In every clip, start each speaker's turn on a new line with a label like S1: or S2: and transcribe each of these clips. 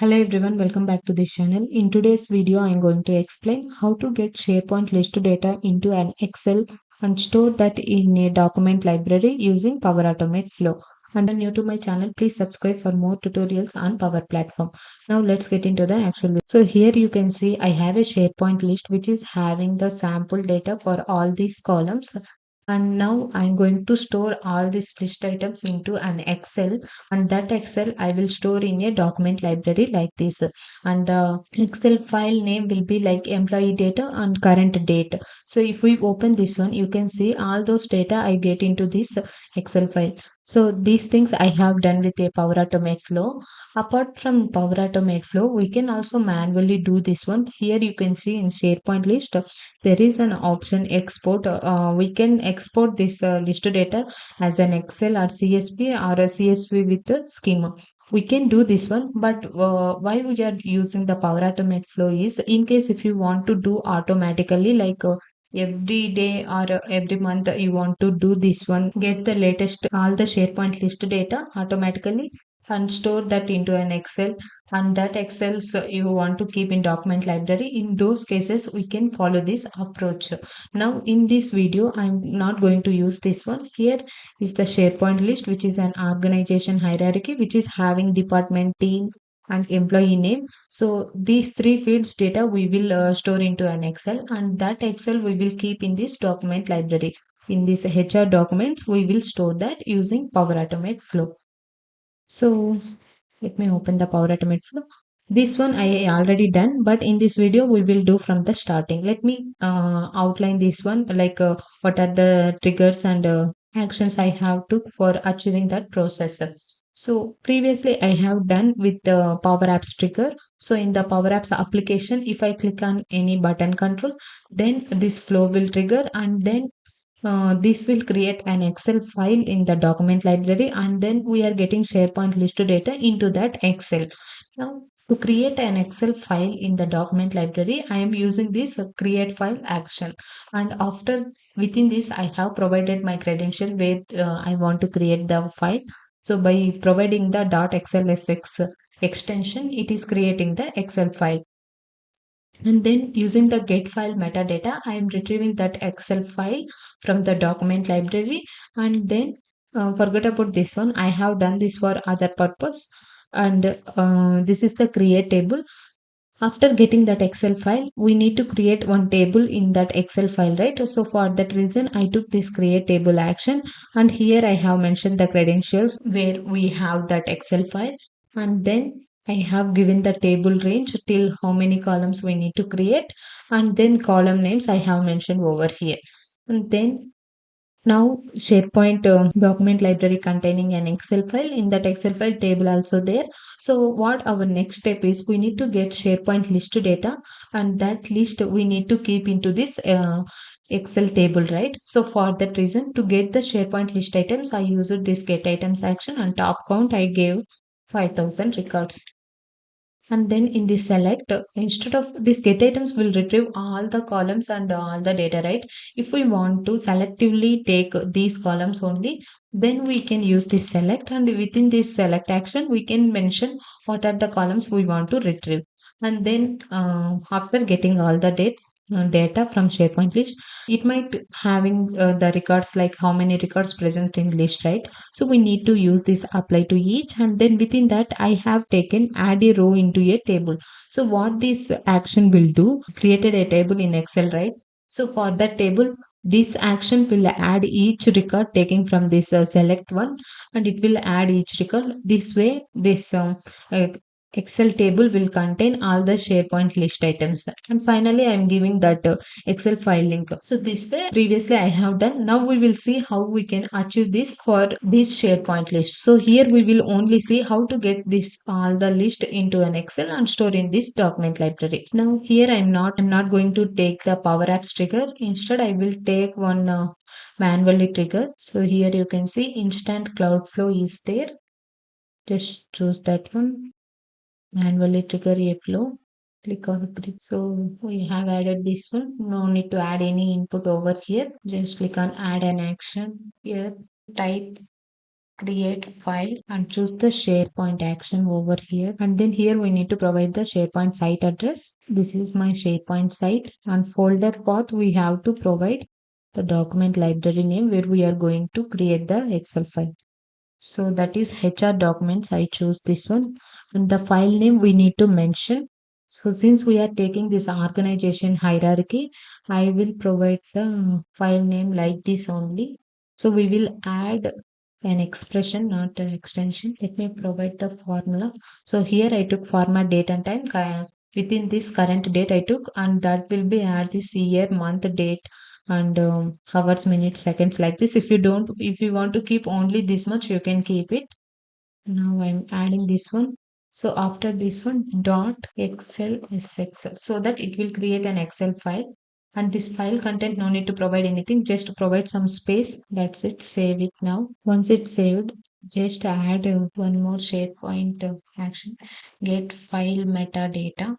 S1: Hello everyone, welcome back to this channel. In today's video, I am going to explain how to get SharePoint list data into an Excel and store that in a document library using Power Automate Flow. And if you're new to my channel, please subscribe for more tutorials on Power Platform. Now let's get into the actual video. So here you can see I have a SharePoint list which is having the sample data for all these columns. And now I'm going to store all these list items into an Excel, and that Excel I will store in a document library like this. And the Excel file name will be like employee data and current date. So if we open this one, you can see all those data I get into this Excel file. So these things I have done with a Power Automate Flow. Apart from Power Automate Flow, we can also manually do this one. Here you can see in SharePoint list, there is an option export. We can export this list data as an Excel or CSV or a CSV with the schema. We can do this one, but why we are using the Power Automate Flow is in case if you want to do automatically, like every day or every month you want to do this one, get the latest all the SharePoint list data automatically and store that into an Excel, and that Excels you want to keep in document library. In those cases we can follow this approach. Now in this video I'm not going to use this one. Here is the SharePoint list, which is an organization hierarchy, which is having department, team, and employee name. So these three fields data we will store into an Excel, and that Excel we will keep in this document library. In this HR documents, we will store that using Power Automate Flow. So let me open the Power Automate Flow. This one I already done, but in this video we will do from the starting. Let me outline this one, like what are the triggers and actions I have took for achieving that process. So previously I have done with the Power Apps trigger. So in the Power Apps application, if I click on any button control, then this flow will trigger, and then this will create an Excel file in the document library, and then we are getting SharePoint list data into that Excel. Now, to create an Excel file in the document library, I am using this create file action. And after within this, I have provided my credential where I want to create the file. So by providing the .xlsx extension, it is creating the Excel file. And then using the get file metadata, I am retrieving that Excel file from the document library. And then forget about this one. I have done this for other purpose. And this is the create table. After getting that Excel file, we need to create one table in that Excel file, right? So for that reason, I took this create table action. And here I have mentioned the credentials where we have that Excel file. And then I have given the table range till how many columns we need to create. And then column names I have mentioned over here. And then now SharePoint document library containing an Excel file. In that Excel file table also there. So what our next step is, we need to get SharePoint list data, and that list we need to keep into this Excel table, right? So for that reason, to get the SharePoint list items, I used this get items action, and top count I gave 5000 records. And then in this select, instead of this get items will retrieve all the columns and all the data, right? If we want to selectively take these columns only, then we can use this select, and within this select action we can mention what are the columns we want to retrieve. And then after getting all the data from SharePoint list, it might having the records, like how many records present in list, right? So we need to use this apply to each, and then within that I have taken add a row into a table. So what this action will do, created a table in Excel, right? So for that table, this action will add each record taking from this select one, and it will add each record. This way this uh, Excel table will contain all the SharePoint list items. And finally I am giving that Excel file link. So this way previously I have done. Now we will see how we can achieve this for this SharePoint list. So here we will only see how to get this all the list into an Excel and store in this document library. Now here I'm not going to take the Power Apps trigger. Instead I will take one manually trigger. So here you can see instant cloud flow is there. Just choose that one, manually trigger a flow. Click on click. So we have added this one. No need to add any input over here. Just click on add an action here. Type create file and choose the SharePoint action over here. And then here we need to provide the SharePoint site address. This is my SharePoint site, and folder path we have to provide the document library name where we are going to create the Excel file. So that is HR documents. I choose this one. And the file name we need to mention. So since we are taking this organization hierarchy, I will provide the file name like this only. So we will add an expression, not an extension. Let me provide the formula. So here I took format date and time. Within this current date I took, and that will be add this year, month, date, and hours, minutes, seconds, like this. If you want to keep only this much, you can keep it. Now I'm adding this one. So after this one, dot XLSX, so that it will create an Excel file. And this file content, no need to provide anything, just provide some space. That's it. Save it now. Once it's saved, just add one more SharePoint action. Get file metadata.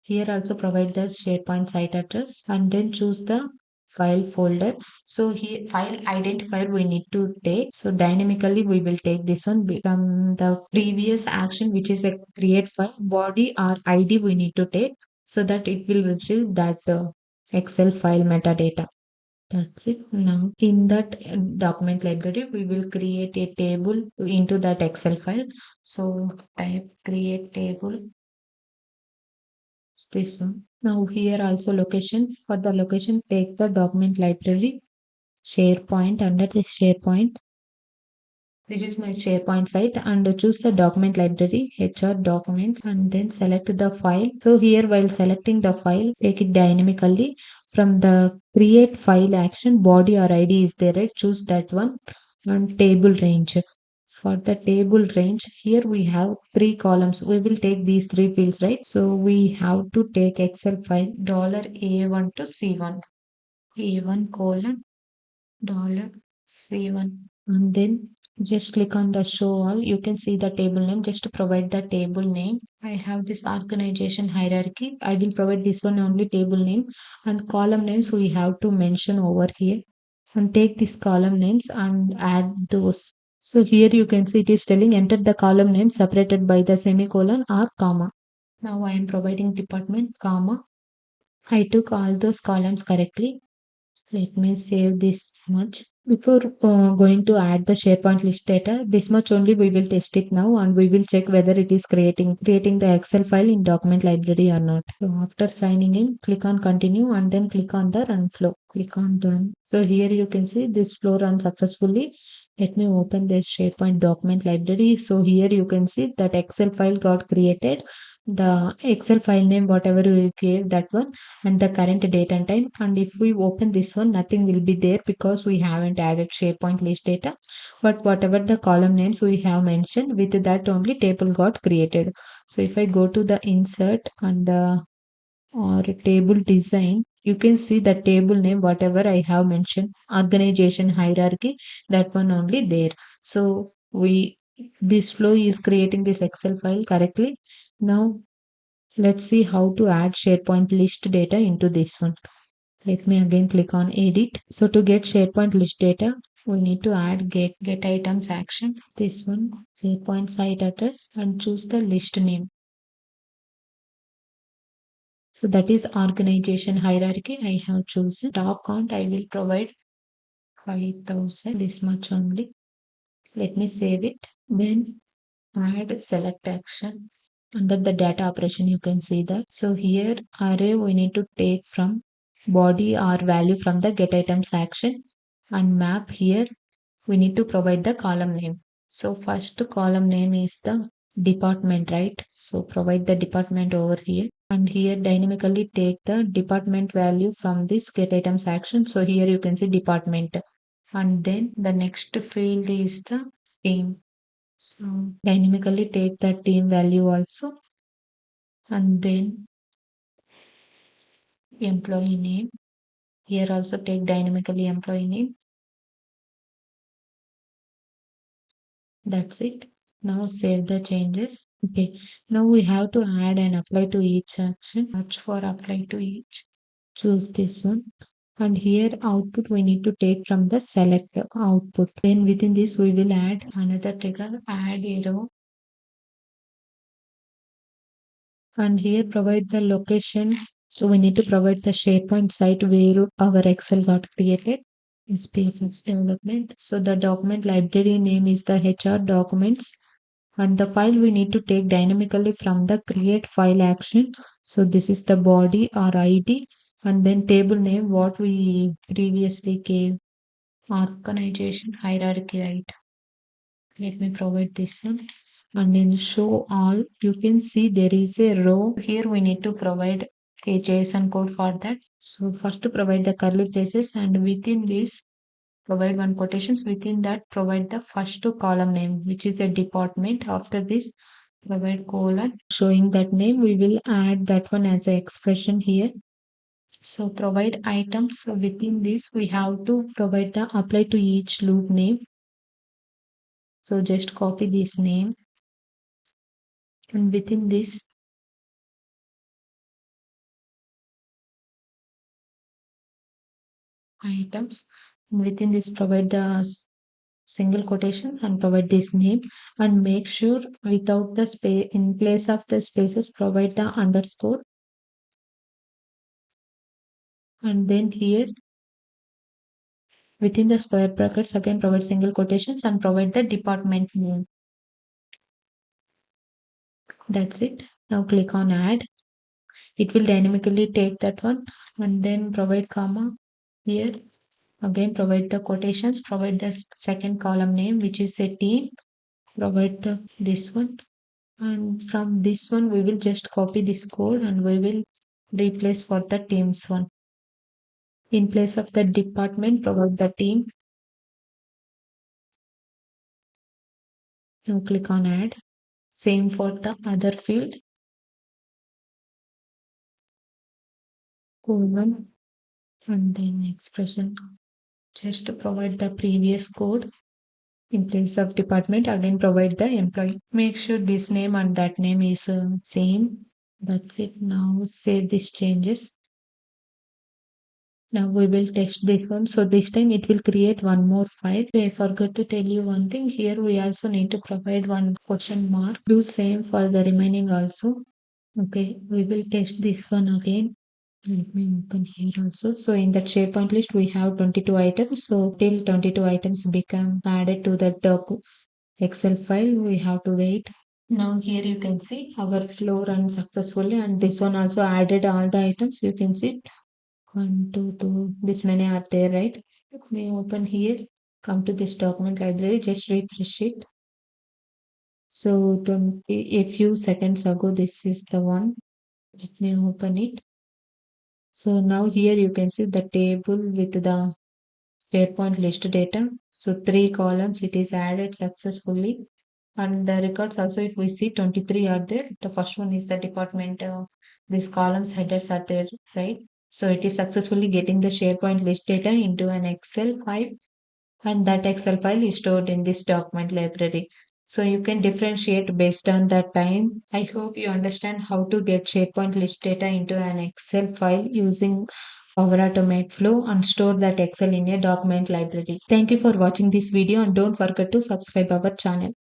S1: Here also provide the SharePoint site address and then choose the file folder. So here file identifier we need to take. So dynamically we will take this one from the previous action, which is a create file. Body or ID we need to take so that it will retrieve that Excel file metadata. That's it. Now in that document library we will create a table into that Excel file. So type create table, this one. Now here also location. For the location, take the document library, SharePoint. Under this SharePoint, this is my SharePoint site, and choose the document library, HR documents, and then select the file. So here while selecting the file, take it dynamically from the create file action. Body or ID is there, right? Choose that one. And table range. For the table range, here we have three columns. We will take these three fields, right? So we have to take Excel file $A1 to C1, A1 colon $C1, and then just click on the show all. You can see the table name. Just provide the table name. I have this organization hierarchy. I will provide this one only, table name, and column names we have to mention over here. And take these column names and add those. So here you can see it is telling enter the column name separated by the semicolon or comma. Now I am providing department, comma. I took all those columns correctly. Let me save this much. Before going to add the SharePoint list data, this much only we will test it now, and we will check whether it is creating the Excel file in document library or not. So after signing in, click on continue and then click on the run flow. Click on done. So here you can see this flow run successfully. Let me open this SharePoint document library. So here you can see that Excel file got created. The Excel file name, whatever we gave that one, and the current date and time. And if we open this one, nothing will be there because we haven't added SharePoint list data. But whatever the column names we have mentioned, with that only table got created. So if I go to the insert and or table design, you can see the table name, whatever I have mentioned, organization hierarchy, that one only there. So we this flow is creating this Excel file correctly. Now let's see how to add SharePoint list data into this one. Let me again click on edit. So to get SharePoint list data, we need to add get items action. This one, SharePoint site address, and choose the list name. So that is organization hierarchy. I have chosen top count. I will provide 5,000. This much only. Let me save it. Then add select action. Under the data operation, you can see that. So here array we need to take from body or value from the get items action, and map here we need to provide the column name. So first column name is the department, right? So provide the department over here, and here dynamically take the department value from this get items action. So here you can see department, and then the next field is the team. So dynamically take the team value also, and then employee name. Here also take dynamically employee name. That's it. Now save the changes. Okay. Now we have to add and apply to each action. Search for apply to each. Choose this one. And here output we need to take from the select output. Then within this we will add another trigger, add arrow, and here provide the location. So we need to provide the SharePoint site where our Excel got created. SPFX development. So the document library name is the HR documents, and the file we need to take dynamically from the create file action. So this is the body or ID, and then table name what we previously gave, organization hierarchy, right? Let me provide this one. And then show all, you can see there is a row here. We need to provide a JSON code for that. So first to provide the curly braces, and within this provide one quotations. Within that provide the first two column name, which is a department. After this provide colon showing that name. We will add that one as an expression here. So provide items. So within this we have to provide the apply to each loop name. So just copy this name, and within this items, within this provide the single quotations and provide this name, and make sure without the space, in place of the spaces provide the underscore, and then here within the square brackets again provide single quotations and provide the department name. That's it. Now click on add. It will dynamically take that one, and then provide comma here. Again provide the quotations, provide the second column name which is a team, provide the this one, and from this one we will just copy this code and we will replace for the teams one. In place of the department provide the team. Now click on add. Same for the other field, colon, and then expression, just to provide the previous code. In place of department again provide the employee. Make sure this name and that name is same. That's it. Now save these changes. Now we will test this one. So this time it will create one more file. I forgot to tell you one thing. Here we also need to provide one question mark. Do same for the remaining also. Okay, we will test this one again. Let me open here also. So in that SharePoint list we have 22 items. So till 22 items become added to that Excel file, we have to wait. Now here you can see our flow runs successfully, and this one also added all the items. You can see one, two, two, this many are there, right? Let me open here, come to this document library, just refresh it. So 20, a few seconds ago, this is the one. Let me open it. So now here you can see the table with the SharePoint list data. So three columns, it is added successfully. And the records also, if we see 23 are there. The first one is the department. These columns headers are there, right? So it is successfully getting the SharePoint list data into an Excel file, and that Excel file is stored in this document library. So you can differentiate based on that time. I hope you understand how to get SharePoint list data into an Excel file using Power Automate Flow and store that Excel in a document library. Thank you for watching this video, and don't forget to subscribe our channel.